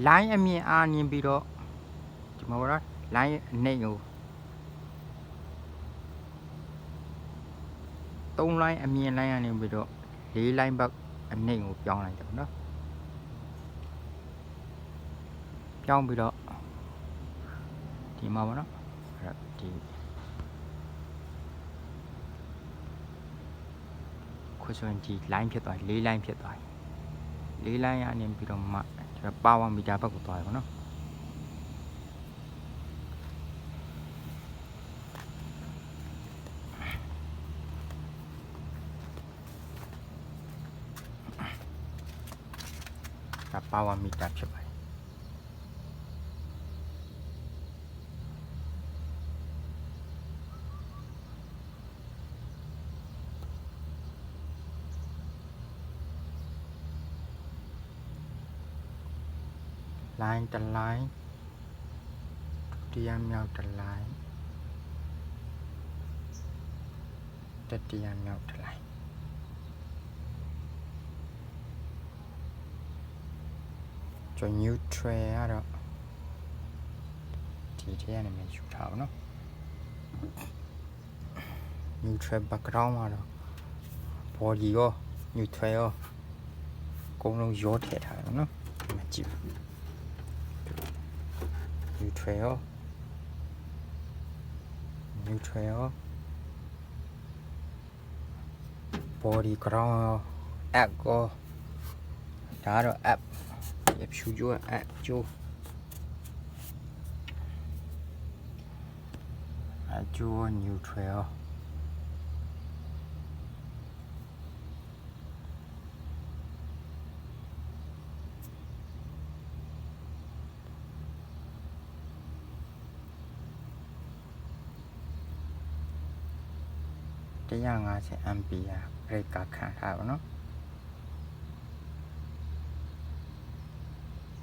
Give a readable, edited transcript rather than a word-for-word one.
line အမြင်အားမြင်ပြီးတော့ဒီမှာပေါ့ line အနေကို3 line အမြင် line ကနေပြီးတော့4 line ဘက်အနေကိုပြောင်းလိုက်တယ်နော်ပြောင်းပြီးတော့ဒီမှာပေါ့နော်အဲ့ဒီခွဆိုရင်ဒီ line ဖြစ်သွား4 line ဖြစ်သွားပြီ4 line ရနေပြီးတော့မှပါဝါမီတာဘက်ကိုသွားတယ်ပေါ့နော်ဒါပါဝါမီတာဖြစ်ပါတယ်line တစ် line ဒုတိယမြောက်တစ် line တတိယမြောက်တစ် line ကျွန် neutral ကတော့ဒီထဲကနေမှယူထားပါတော့ neutral background ကတော့ body ရော neutral ရောအကုန်လုံးရောထည့်ထားတယ်နော်ဒီမှာကြည့် neutral ရော neutral ရော body ground ရော app ရောဒါကတော့ app ဖြူကျိုး app ကျိုးneutral ရော150 ampere ဘရိတ်ကခံထားပါနော်